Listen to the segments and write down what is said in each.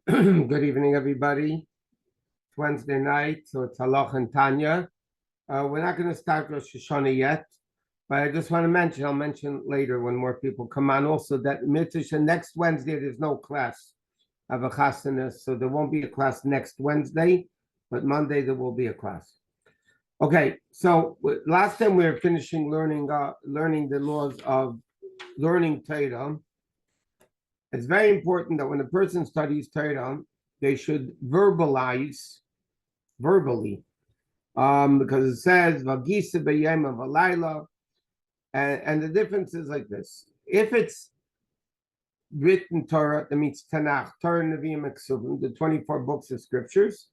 Good evening, everybody. It's Wednesday night, so it's halacha and Tanya. We're not going to start Rosh Hashanah yet, but I just want to mention, I'll mention later when more people come on, also that mitzvah next Wednesday, there's no class of a chasana, so there won't be a class next Wednesday, but Monday there will be a class. Okay, so last time we were finishing learning the laws of learning Torah. It's very important that when a person studies Torah, they should verbalize verbally, because it says "Vagisa b'yom v'layla," and the difference is like this: if it's written Torah, that means Tanakh, Torah, Nevi'im, and Ksuvim, the 24 books of scriptures.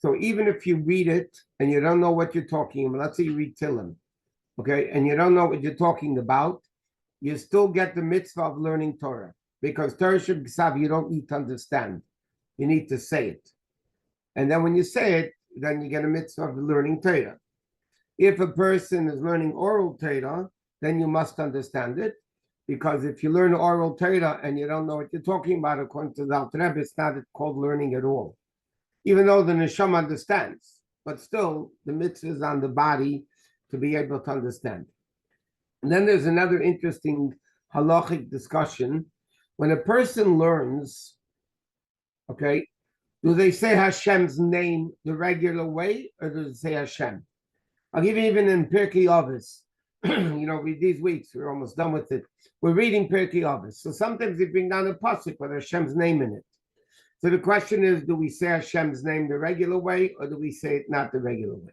So even if you read it and you don't know what you're talking about, let's say you read Tillim, okay, and you don't know what you're talking about, you still get the mitzvah of learning Torah. Because Torah Sheb'Ksav, you don't need to understand. You need to say it. And then when you say it, then you get a mitzvah of learning Torah. If a person is learning oral Torah, then you must understand it. Because if you learn oral Torah and you don't know what you're talking about, according to the Alter Rebbe, it's not called learning at all. Even though the neshama understands, but still the mitzvah is on the body to be able to understand. And then there's another interesting halachic discussion. When a person learns, okay, do they say Hashem's name the regular way, or do they say Hashem? I'll give you even in Pirkei Avos. These weeks, we're almost done with it. We're reading Pirkei Avos. So sometimes they bring down a pasuk with Hashem's name in it. So the question is, do we say Hashem's name the regular way, or do we say it not the regular way?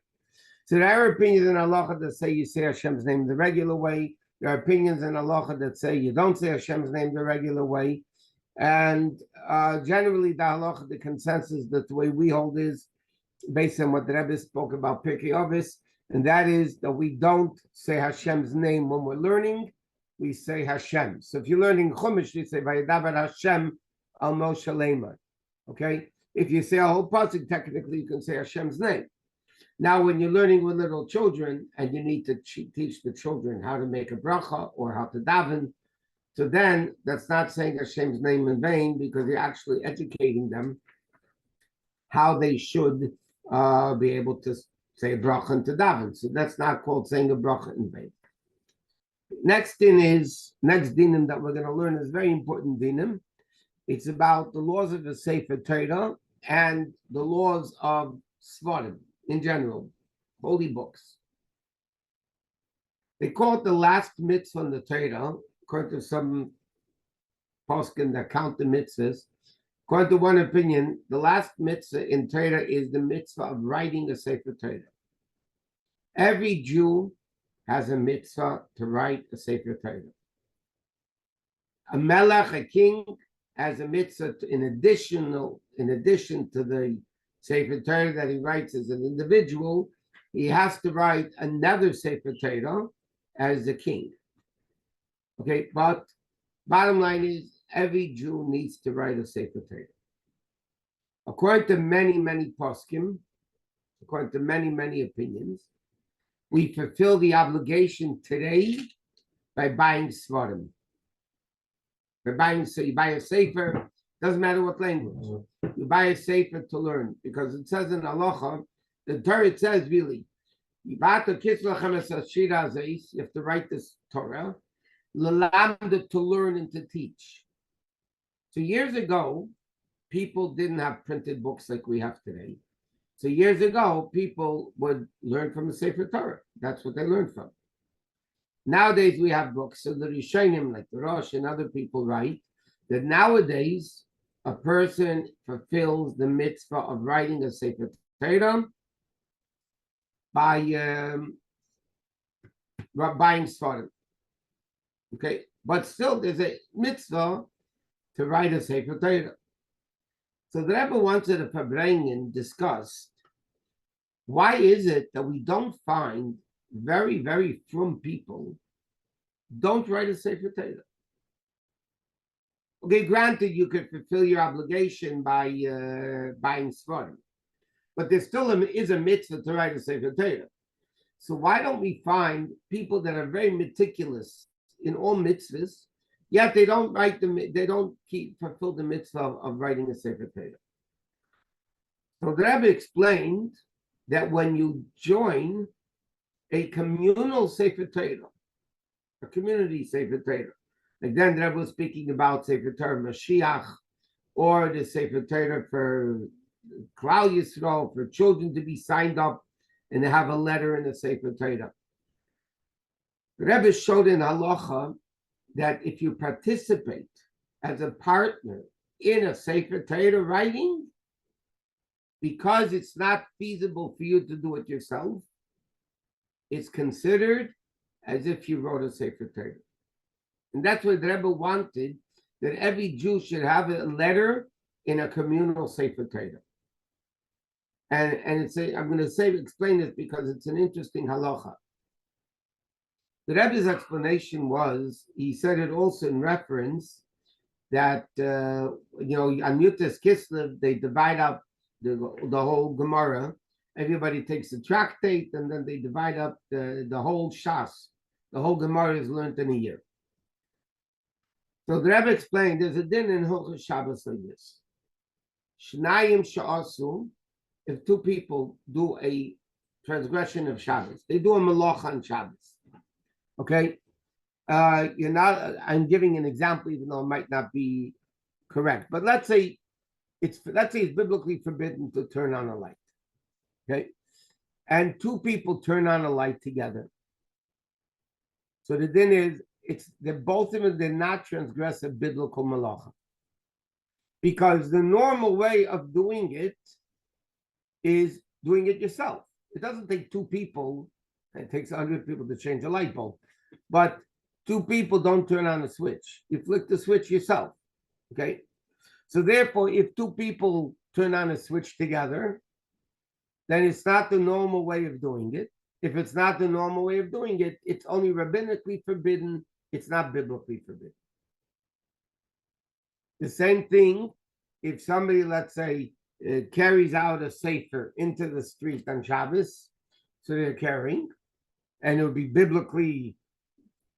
So there are opinions in halacha that say you say Hashem's name the regular way. There are opinions in halacha that say you don't say Hashem's name the regular way. And generally the halacha, the consensus that the way we hold is based on what the Rebbe spoke about Pirkei Avos, and that is that we don't say Hashem's name when we're learning, we say Hashem. So if you're learning Chumash, you say Vayedaber Hashem al Moshe Lemar. Okay? If you say a whole pasuk, technically you can say Hashem's name. Now, when you're learning with little children and you need to teach the children how to make a bracha or how to daven, so then that's not saying Hashem's name in vain, because you're actually educating them how they should be able to say a bracha and to daven. So that's not called saying a bracha in vain. Next dinim that we're going to learn is very important dinim. It's about the laws of the Sefer Torah and the laws of Svarim. In general, holy books. They call it the last mitzvah in the Torah, according to some poskim that count the mitzvahs. According to one opinion, the last mitzvah in Torah is the mitzvah of writing a Sefer Torah. Every Jew has a mitzvah to write a Sefer Torah. A melech, a king, has a mitzvah in addition to the Sefer Torah that he writes as an individual, he has to write another Sefer Torah as a king. Okay, but bottom line is every Jew needs to write a Sefer Torah. According to many, many poskim, according to many, many opinions, we fulfill the obligation today by buying svarim. So you buy a Sefer, doesn't matter what language. You buy a sefer to learn, because it says in halacha, the Torah, it says really, you have to write this Torah, to learn and to teach. So years ago, people didn't have printed books like we have today. So years ago, people would learn from the Sefer Torah. That's what they learned from. Nowadays, we have books, so the Rishonim, like the Rosh and other people, write that nowadays, a person fulfills the mitzvah of writing a Sefer Torah by buying svarim. Okay, but still there's a mitzvah to write a Sefer Torah. So the Rebbe wanted to Fabrengen discussed why is it that we don't find very, very frum people don't write a Sefer Torah. Okay, granted, you could fulfill your obligation by buying svarim, but there still is a mitzvah to write a Sefer Torah. So why don't we find people that are very meticulous in all mitzvahs Yet they don't write they don't fulfill the mitzvah of writing a Sefer Torah. So the Rebbe explained that when you join a communal Sefer Torah, a community Sefer Torah, like then the Rebbe was speaking about Sefer Torah Mashiach, or the Sefer Torah for Klal Yisrael, for children to be signed up and to have a letter in the Sefer Torah. The Rebbe showed in halacha that if you participate as a partner in a Sefer Torah writing, because it's not feasible for you to do it yourself, it's considered as if you wrote a Sefer Torah. And that's what the Rebbe wanted, that every Jew should have a letter in a communal Sefer Torah. And it's I'm going to explain this because it's an interesting halacha. The Rebbe's explanation was, he said it also in reference that, on Yutas Kislev, they divide up the whole Gemara. Everybody takes a tractate and then they divide up the whole Shas. The whole Gemara is learned in a year. So the Rebbe explained there's a din in Hilchos Shabbos like this. Shnayim she'asu, if two people do a transgression of Shabbos, they do a malacha on Shabbos. Okay, I'm giving an example, even though it might not be correct. But let's say it's biblically forbidden to turn on a light. Okay, and two people turn on a light together. So the din is both of them did not transgress a biblical malacha, because the normal way of doing it is doing it yourself. It doesn't take two people. It takes 100 people to change a light bulb, but two people don't turn on a switch. You flick the switch yourself. Okay, so therefore, if two people turn on a switch together, then it's not the normal way of doing it. If it's not the normal way of doing it, it's only rabbinically forbidden. It's not biblically forbidden. The same thing if somebody, let's say, carries out a sefer into the street on Shabbos, so they're carrying, and it would be biblically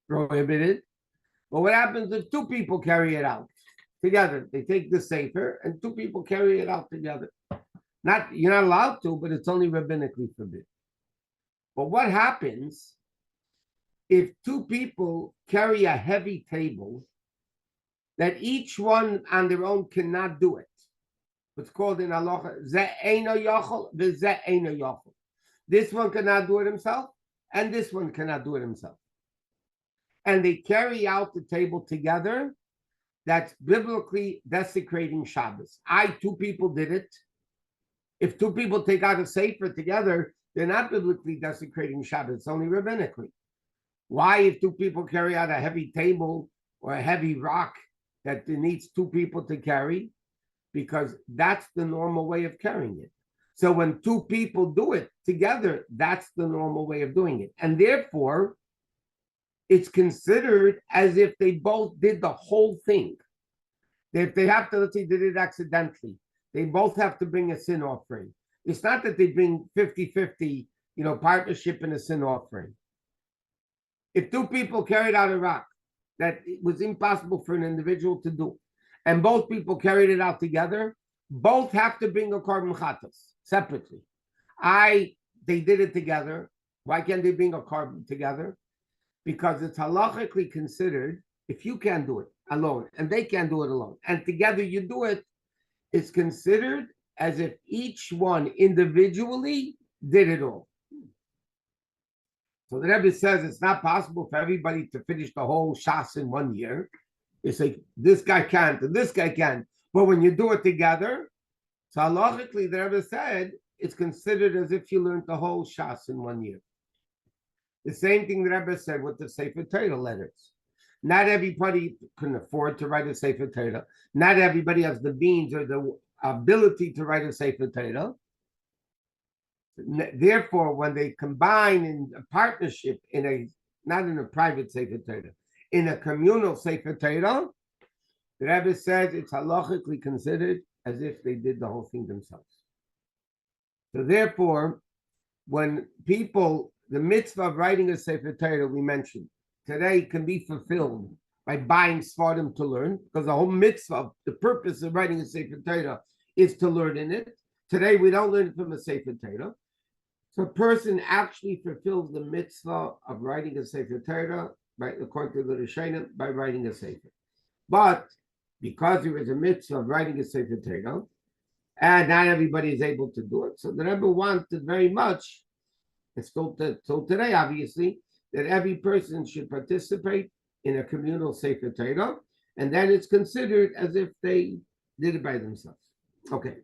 prohibited. But what happens if two people carry it out together? They take the sefer and two people carry it out together. You're not allowed to, but it's only rabbinically forbidden. But what happens if two people carry a heavy table that each one on their own cannot do it? What's called in halacha, ze eino yochel, ze eino yochel. This one cannot do it himself, and this one cannot do it himself. And they carry out the table together. That's biblically desecrating Shabbos. Two people did it. If two people take out a sefer together, they're not biblically desecrating Shabbos. It's only rabbinically. Why, if two people carry out a heavy table or a heavy rock that needs two people to carry? Because that's the normal way of carrying it. So when two people do it together, that's the normal way of doing it. And therefore, it's considered as if they both did the whole thing. If they have to, let's say they did it accidentally, they both have to bring a sin offering. It's not that they bring 50-50, partnership in a sin offering. If two people carried out a rock that it was impossible for an individual to do, and both people carried it out together, both have to bring a carbon chatas separately. They did it together. Why can't they bring a carbon together? Because it's halachically considered, if you can't do it alone and they can't do it alone, and together you do it, it's considered as if each one individually did it all. So the Rebbe says it's not possible for everybody to finish the whole Shas in 1 year. It's like this guy can't and this guy can't. But when you do it together, so halachically the Rebbe said it's considered as if you learned the whole Shas in 1 year. The same thing the Rebbe said with the Sefer Torah letters. Not everybody can afford to write a Sefer Torah. Not everybody has the means or the ability to write a Sefer Torah. Therefore, when they combine in a partnership not in a private Sefer Torah, in a communal Sefer Torah, the Rebbe says it's halachically considered as if they did the whole thing themselves. So therefore, when the mitzvah of writing a Sefer Torah we mentioned today can be fulfilled by buying Svardim to learn, because the whole mitzvah, the purpose of writing a Sefer Torah is to learn in it. Today, we don't learn from a Sefer Torah. So a person actually fulfills the mitzvah of writing a Sefer Torah, right, according to the Rishonim, by writing a Sefer. But because there is a mitzvah of writing a Sefer Torah, and not everybody is able to do it, so the Rebbe wanted very much, and still today, obviously, that every person should participate in a communal Sefer Torah, and then it's considered as if they did it by themselves. Okay.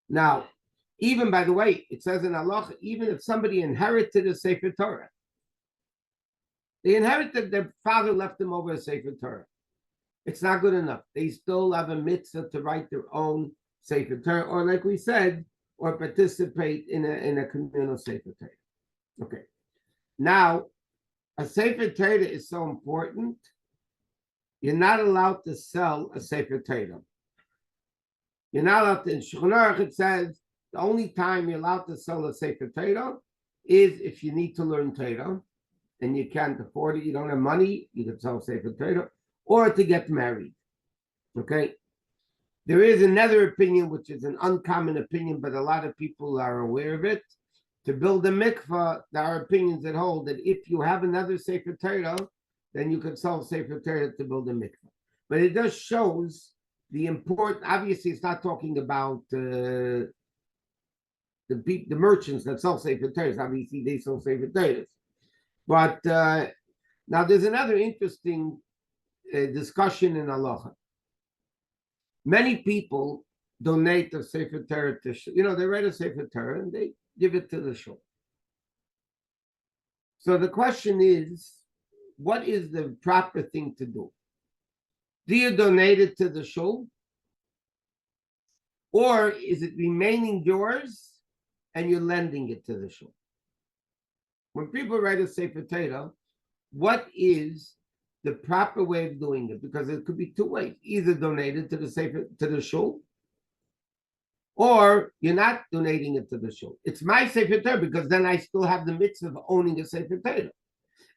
Now, even, by the way, it says in halacha, even if somebody inherited a Sefer Torah, they inherited, their father left them over a Sefer Torah. It's not good enough. They still have a mitzvah to write their own Sefer Torah, or like we said, or participate in a communal Sefer Torah. Okay. Now, a Sefer Torah is so important, you're not allowed to sell a Sefer Torah. You're not allowed to, in Shulchan Aruch it says, the only time you're allowed to sell a Sefer Torah is if you need to learn Torah and you can't afford it, you don't have money, you can sell Sefer Torah, or to get married. Okay? There is another opinion, which is an uncommon opinion, but a lot of people are aware of it. To build a mikvah, there are opinions that hold that if you have another Sefer Torah, then you can sell Sefer Torah to build a mikvah. But it just shows the important, obviously it's not talking about the merchants that sell Sefer Torahs. Obviously they sell Sefer Torahs. But now there's another interesting discussion in halacha. Many people donate a Sefer Torah to, they write a Sefer Torah and they give it to the shul. So the question is, what is the proper thing to do? Do you donate it to the shul? Or is it remaining yours and you're lending it to the shul? When people write a Sefer Torah, what is the proper way of doing it? Because it could be two ways: either donate it to the shul, or you're not donating it to the shul. It's my Sefer Torah because then I still have the mitzvah of owning a Sefer Torah.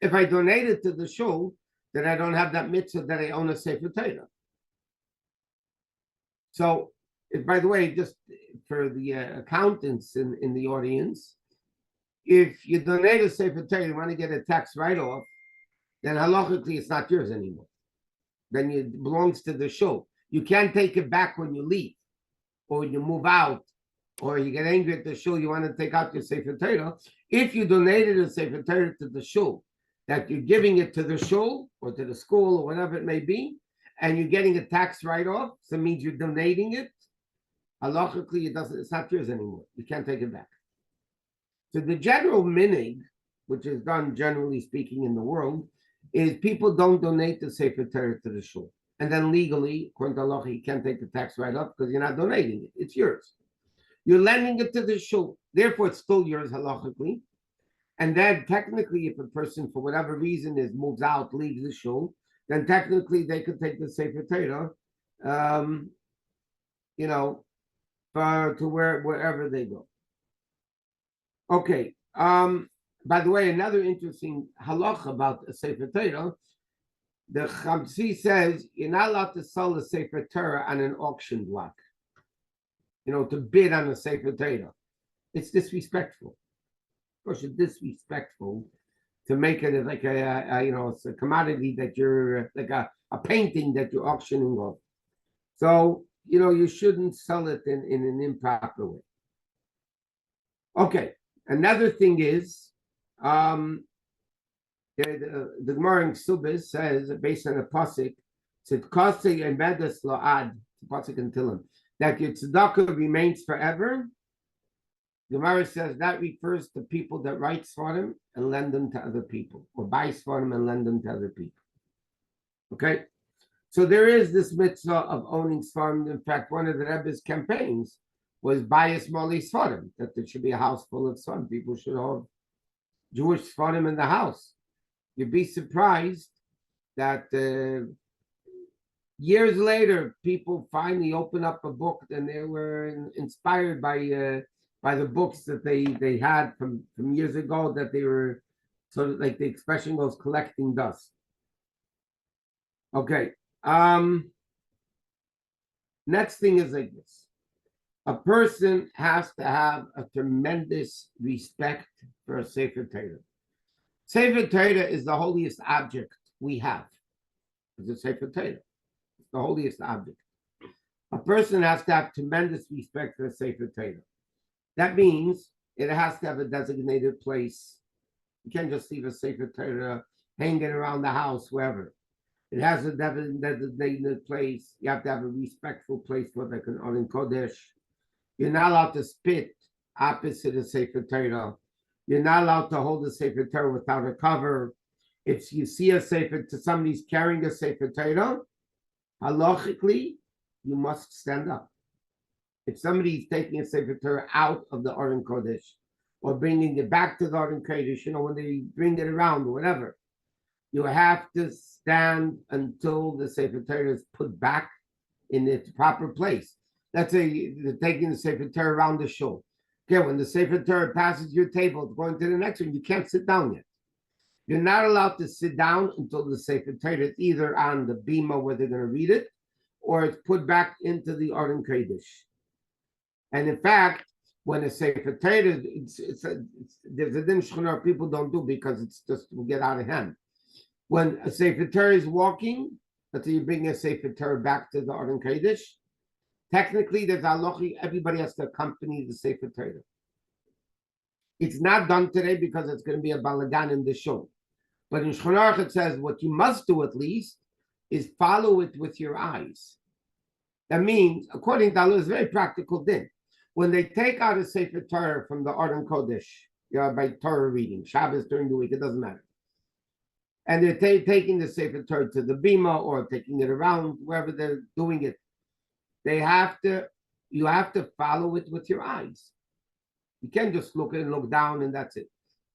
If I donate it to the shul, then I don't have that mitzvah that I own a Sefer Torah. So, by the way, just for the accountants in the audience, if you donate a Sefer Torah, you want to get a tax write-off, then halachically it's not yours anymore. Then it belongs to the shul. You can't take it back when you leave, or when you move out, or you get angry at the shul, you want to take out your Sefer Torah. If you donated a Sefer Torah to the shul, that you're giving it to the shul, or to the school, or whatever it may be, and you're getting a tax write-off, so it means you're donating it, halachically it's not yours anymore. You can't take it back. So the general minig, which is done generally speaking in the world, is people don't donate the Sefer Torah to the shul. And then legally, according to halacha, you can't take the tax write-off because you're not donating it. It's yours. You're lending it to the shul. Therefore, it's still yours halachically. And then technically, if a person, for whatever reason, moves out, leaves the shul, then technically they could take the Sefer Torah, to wherever they go. Okay. By the way, another interesting halacha about a Sefer Torah, the Chamsi says you're not allowed to sell a Sefer Torah on an auction block. To bid on a Sefer Torah. It's disrespectful. Of course, it's disrespectful to make it like it's a commodity that you're like a painting that you're auctioning off. So, you shouldn't sell it in an improper way. Okay. Another thing is, the Gemara in Ksubis says, based on a pasuk, "Tzedkasei emedes la'ad," pasuk in Tehillim, that your tzedakah remains forever. The Gemara says that refers to people that write svardim and lend them to other people, or buy svardim and lend them to other people. Okay, so there is this mitzvah of owning svardim. In fact, one of the Rebbe's campaigns was Bais Svardim, that there should be a house full of svardim. People should have Jewish svardim in the house. You'd be surprised that years later, people finally open up a book and they were inspired by the books that they had from years ago, that they were sort of like the expression goes, collecting dust. Okay. Next thing is like this. A person has to have a tremendous respect for a Sefer Torah. Sefer Torah is the holiest object we have. It's a Sefer Torah. It's the holiest object. A person has to have tremendous respect for a Sefer Torah. That means it has to have a designated place. You can't just leave a Sefer Torah hanging around the house, wherever. It has a designated place. You have to have a respectful place for like an Oren Kodesh. You're not allowed to spit opposite a Sefer Torah. You're not allowed to hold a Sefer Torah without a cover. If you see a Sefer, somebody's carrying a Sefer Torah, halachically, you must stand up. If somebody's taking a Sefer Torah out of the Oren Kodesh or bringing it back to the Oren Kodesh, when they bring it around or whatever, you have to stand until the Sefer Torah is put back in its proper place. Let's say they're taking the Sefer Torah around the shul. Okay, when the Sefer Torah passes your table, it's going to the next one, you can't sit down yet. You're not allowed to sit down until the Sefer Torah is either on the bima where they're going to read it, or it's put back into the Oren Kodesh. And in fact, when a Sefer Torah, there's a din shchunar people don't do because it's just will get out of hand. When a Sefer Torah is walking, until you bring a Sefer Torah back to the Oren Kodesh, technically there's halachic, everybody has to accompany the Sefer Torah. It's not done today because it's going to be a balagan in the show. But in Shulchan Aruch it says what you must do at least is follow it with your eyes. That means, according to Allah, it's a very practical thing. When they take out a Sefer Torah from the Oren Kodesh, by Torah reading, Shabbos during the week, it doesn't matter. And they're taking the Sefer Torah to the bima or taking it around, wherever they're doing it. You have to follow it with your eyes. You can't just look at it and look down and that's it.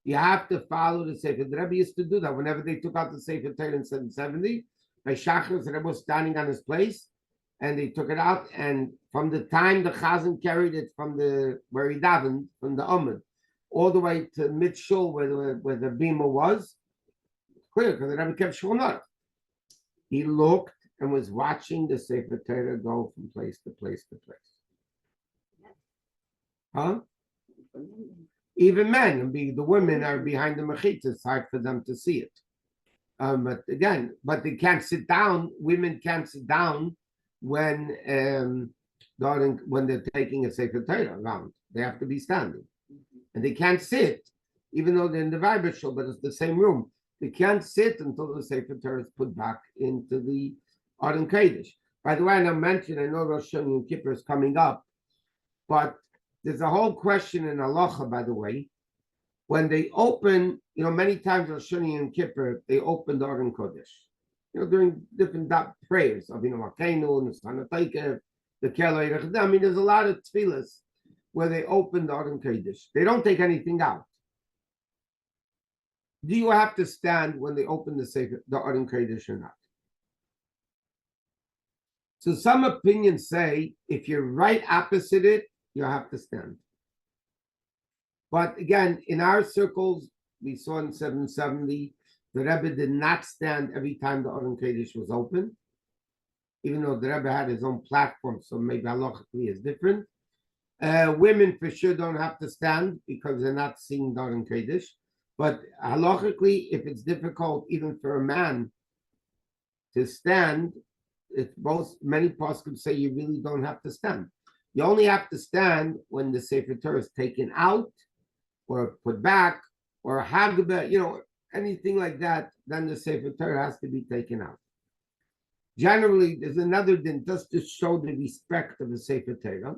You have to follow the Sefer. The Rebbe used to do that. Whenever they took out the Sefer Torah in 770, by Shachar, the Rebbe was standing on his place, and they took it out. And from the time the Chazan carried it from where he davened, from the Amud, all the way to mid shul where the bima was, clear because the Rebbe kept shulnot. He looked and was watching the Sefer Torah go from place to place to place. Huh? Even men, the women are behind the mechitza. It's hard for them to see it. But they can't sit down. Women can't sit down when they're taking a Sefer Torah around. They have to be standing. And they can't sit, even though they're in the Vaad shul, but it's the same room. They can't sit until the Sefer Torah is put back into the Oren Kodesh. By the way, I know Rosh Hashanah and Kippur is coming up, but there's a whole question in halacha, by the way. When they open, many times Rosh Hashanah and Kippur, they open the Oren Kodesh. During different prayers of Makenu, the Kelei. There's a lot of tefillas where they open the Oren Kodesh. They don't take anything out. Do you have to stand when they open the Oren Kodesh or not? So some opinions say if you're right opposite it, you have to stand. But again, in our circles, we saw in 770, the Rebbe did not stand every time the Oren Kodesh was open, even though the Rebbe had his own platform, so maybe halachically is different. Women for sure don't have to stand because they're not seeing the Oren Kodesh. But halachically, if it's difficult even for a man to stand, many poskim say you really don't have to stand. You only have to stand when the Sefer Torah is taken out or put back or Hagabah, anything like that, then the Sefer Torah has to be taken out. Generally, there's another din just to show the respect of the Sefer Torah.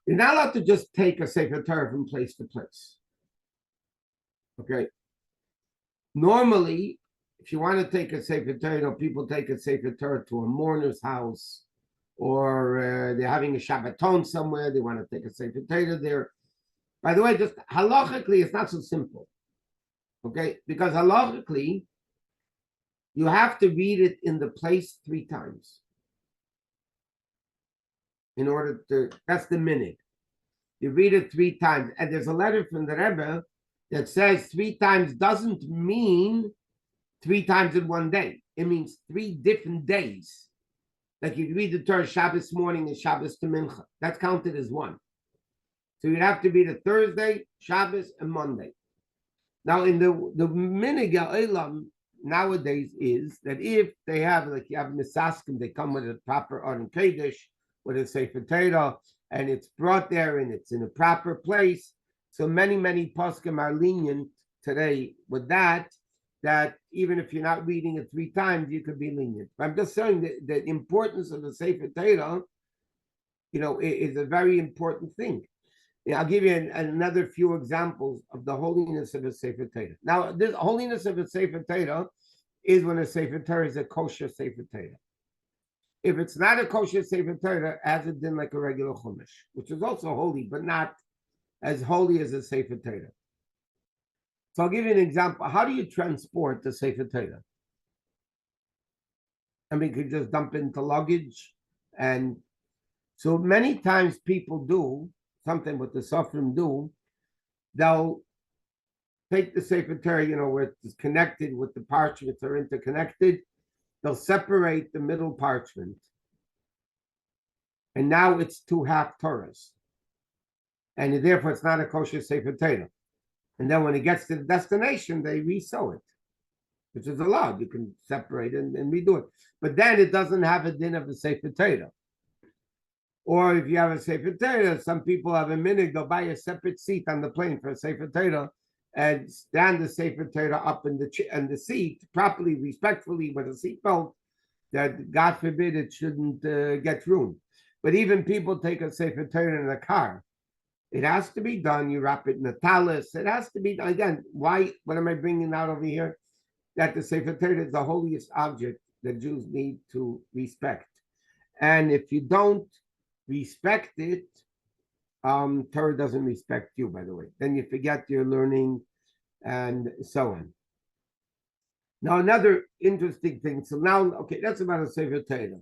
You're not allowed to just take a Sefer Torah from place to place. Okay. Normally, if you want to take a Sefer Torah, people take a Sefer Torah to a mourner's house, or they're having a Shabbaton somewhere, they want to take a Sefer Torah there. By the way, just halachically, it's not so simple. Okay? Because halachically, you have to read it in the place 3 times. In order to, that's the minute. You read it 3 times. And there's a letter from the Rebbe that says 3 times doesn't mean 3 times in one day. it means 3 different days. Like you read the Torah Shabbos morning and Shabbos to Mincha. That's counted as one. So you'd have to be the Thursday, Shabbos, and Monday. Now, in the minig ha'olam nowadays is that if they have, like you have Nisaskim, they come with a proper Aron Kodesh, with a Sefer Torah, and it's brought there and it's in a proper place. So many poskim are lenient today with that even if you're not reading it 3 times, you could be lenient. But I'm just saying that the importance of the Sefer Torah, is a very important thing. I'll give you another few examples of the holiness of a Sefer Torah. Now, this holiness of a Sefer Torah is when a Sefer Torah is a kosher Sefer Torah. If it's not a kosher Sefer Torah, it has a din like a regular chumash, which is also holy, but not as holy as a Sefer Torah. So I'll give you an example. How do you transport the Sefer Torah? I mean, you could just dump it into luggage. And so many times people do something what the Sofrim do. They'll take the Sefer Torah, where it's connected with the parchments are interconnected. They'll separate the middle parchment. And now it's 2 half Torahs. And therefore it's not a kosher Sefer Torah. And then when it gets to the destination, they resew it, which is allowed. You can separate it and redo it. But then it doesn't have a din of a Sefer Torah. Or if you have a Sefer Torah, some people have a minhag, they'll buy a separate seat on the plane for a Sefer Torah and stand the Sefer Torah up in the seat properly, respectfully, with a seatbelt, that God forbid it shouldn't get ruined. But even people take a Sefer Torah in a car. It has to be done. You wrap it in a talis. It has to be done. Again, why? What am I bringing out over here? That the Sefer Torah is the holiest object that Jews need to respect. And if you don't respect it, Torah doesn't respect you, by the way. Then you forget your learning and so on. Now, another interesting thing. So now, okay, that's about a Sefer Torah.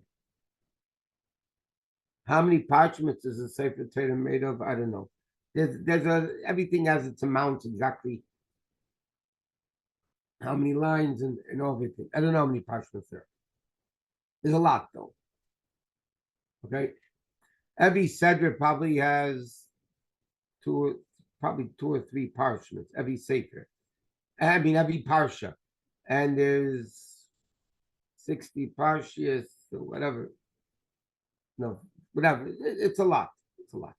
How many parchments is a Sefer Torah made of? I don't know. Everything has its amounts exactly. How many lines and everything. I don't know how many parchments there are. There's a lot, though. Okay. Every Sedra probably has 2 or 3 parchments. Every Sefer. Every Parsha. And there's 60 Parshias or whatever. No, whatever. It's a lot. It's a lot.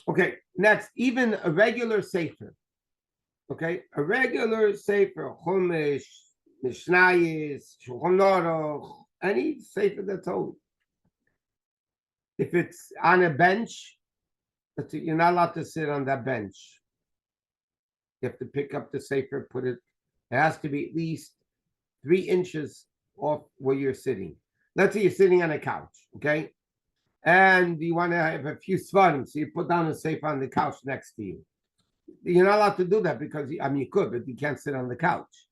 Okay, next, even a regular Sefer. Okay, a regular Sefer, Chumash, Mishnayos, Shulchan Aruch, any Sefer that's holy. If it's on a bench, you're not allowed to sit on that bench. You have to pick up the Sefer, put it. It has to be at least 3 inches off where you're sitting. Let's say you're sitting on a couch, okay? And you want to have a few svarim, so you put down a Sefer on the couch next to you. You're not allowed to do that because, you could, but you can't sit on the couch.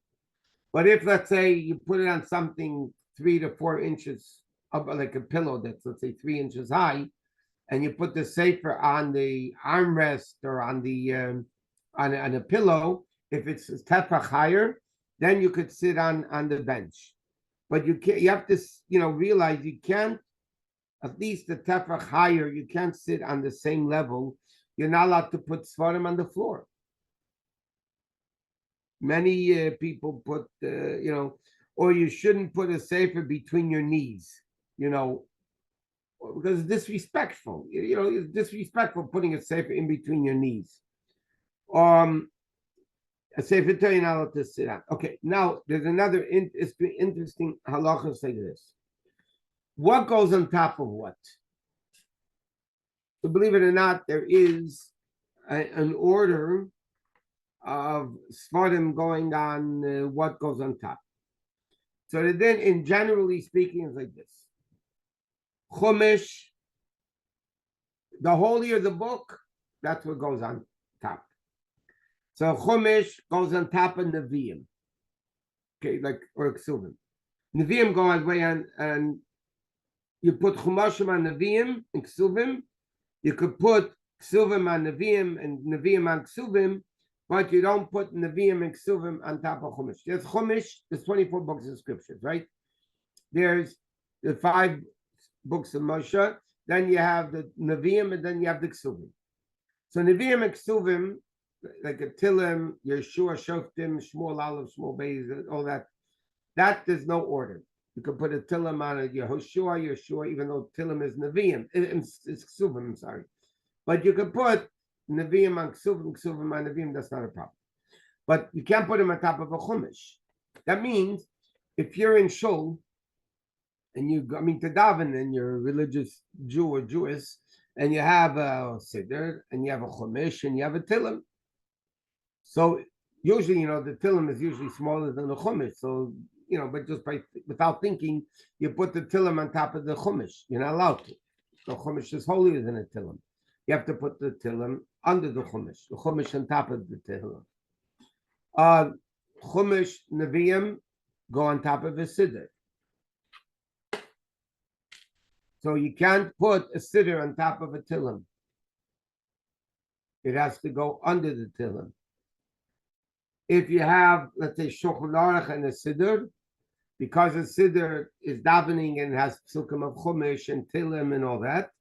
But if, let's say, you put it on something 3 to 4 inches up, like a pillow that's, let's say, 3 inches high, and you put the Sefer on the armrest or on the on a pillow, if it's tefach higher, then you could sit on the bench. But you can't. You have to, realize you can't. At least the tefach higher, you can't sit on the same level. You're not allowed to put svarim on the floor. Many people put, or you shouldn't put a sefer between your knees, because it's disrespectful. It's disrespectful putting a sefer in between your knees. A sefer Torah you're not allowed to sit on. Okay, now there's another interesting halacha like this. What goes on top of what? So believe it or not, there is an order of svarim going on what goes on top. So then, in generally speaking, it's like this. Chumash, the holier the book, that's what goes on top. So Chumash goes on top of Nevi'im. Okay, or Ksuvim. Nevi'im go all the way on, and you put Chumashim on Nevi'im and Ksuvim. You could put Ksuvim on Nevi'im and Nevi'im on Ksuvim, but you don't put Nevi'im and Ksuvim on top of Chumash. There's Chumash, there's 24 books of scriptures, right? There's the 5 books of Moshe, then you have the Nevi'im, and then you have the Ksuvim. So Nevi'im and Ksuvim, like a Tilim, Yeshua, Shoftim, Shmuel, Aleph, Shmuel, Beis, all that, there's no order. You could put a Tilim on a Yeshua, even though Tilim is Nevi'im, it's Ksuvim, I'm sorry. But you could put Nevi'im on Ksuvim, Ksuvim on Nevi'im, that's not a problem. But you can't put them on top of a Chumash. That means if you're in Shul, and you to daven, and you're a religious Jew or Jewess, and you have a Siddur, and you have a Chumash, and you have a Tilim. So usually, the Tilim is usually smaller than the Chumash. So, but just without thinking, you put the Tilim on top of the Chumash. You're not allowed to. The Chumash is holier than a Tilim. You have to put the Tilim under the Chumash on top of the Tilim. Chumash, Nevi'im go on top of a Siddur. So you can't put a Siddur on top of a Tilim. It has to go under the Tilim. If you have, let's say, Shulchan Aruch and a Siddur, because a Siddur is davening and has psukim of Chumash and Tilim and all that,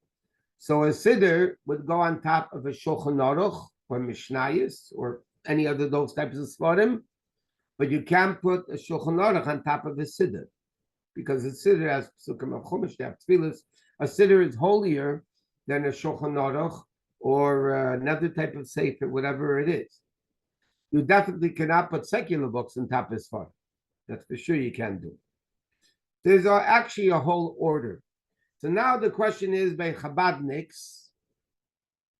so a Siddur would go on top of a Shulchan Aruch or Mishnayos or any other those types of svarim, but you can't put a Shulchan Aruch on top of a Siddur, because a Siddur has psukim of Chumash, they have tefillas. A Siddur is holier than a Shulchan Aruch or another type of sefer, whatever it is. You definitely cannot put secular books on top of Sfar. That's for sure you can do. There's actually a whole order. So now the question is, by Chabadniks,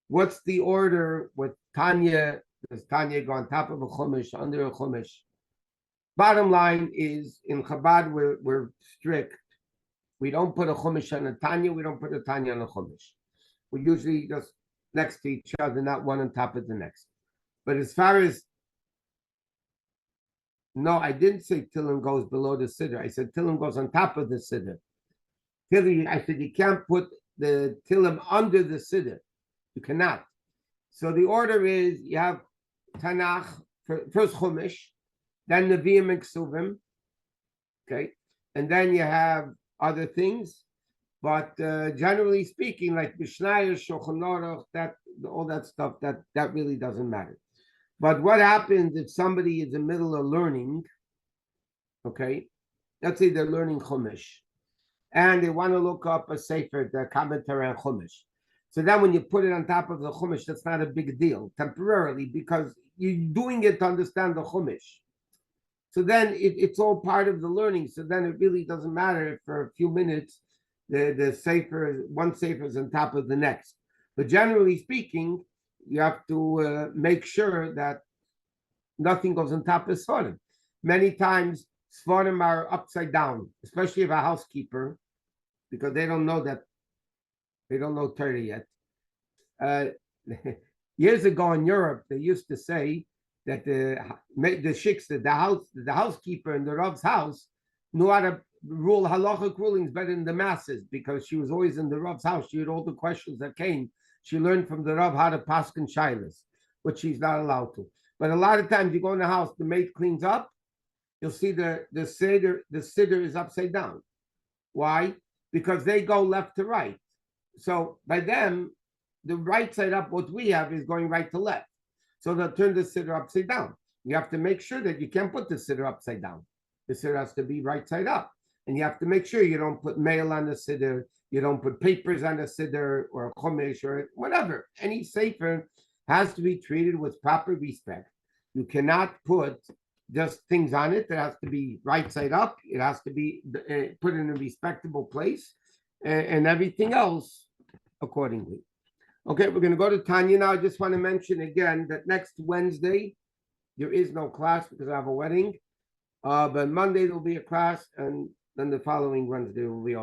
what's the order with Tanya? Does Tanya go on top of a Chumash, under a Chumash? Bottom line is, in Chabad, we're strict. We don't put a Chumash on a Tanya. We don't put a Tanya on a Chumash. We usually just next to each other, not one on top of the next. But as far as, no, I didn't say Tilim goes below the Siddur. I said Tilim goes on top of the Siddur. I said you can't put the Tilim under the Siddur. You cannot. So the order is, you have Tanakh, first Chumash, then Nevi'im and Ksuvim, okay? And then you have other things. But generally speaking, like Mishnayos, Shulchan Aruch, all that stuff, that really doesn't matter. But what happens if somebody is in the middle of learning, okay? Let's say they're learning Chumash, and they want to look up a sefer, the commentary on Chumash. So then when you put it on top of the Chumash, that's not a big deal, temporarily, because you're doing it to understand the Chumash. So then it's all part of the learning. So then it really doesn't matter if for a few minutes the sefer, one sefer is on top of the next. But generally speaking, you have to make sure that nothing goes on top of Svarim. Many times Svarim are upside down, especially if a housekeeper, because they don't know Torah yet. Years ago in Europe, they used to say that the shiksa, the housekeeper in the Rav's house, knew how to rule halachic rulings better than the masses, because she was always in the Rav's house. She had all the questions that came. She learned from the Rav how to paskin shaylas, which she's not allowed to. But a lot of times you go in the house, the maid cleans up, you'll see the siddur is upside down. Why? Because they go left to right. So by them, the right side up, what we have is going right to left. So they'll turn the siddur upside down. You have to make sure that you can't put the siddur upside down. The siddur has to be right side up. And you have to make sure you don't put mail on the siddur, you don't put papers on the siddur or a chumash or whatever. Any sefer has to be treated with proper respect. You cannot put just things on it. It has to be right side up. It has to be put in a respectable place, and everything else accordingly. Okay, we're going to go to Tanya now. I just want to mention again that next Wednesday, there is no class because I have a wedding. But Monday, there'll be a class, and then the following Wednesday will be also.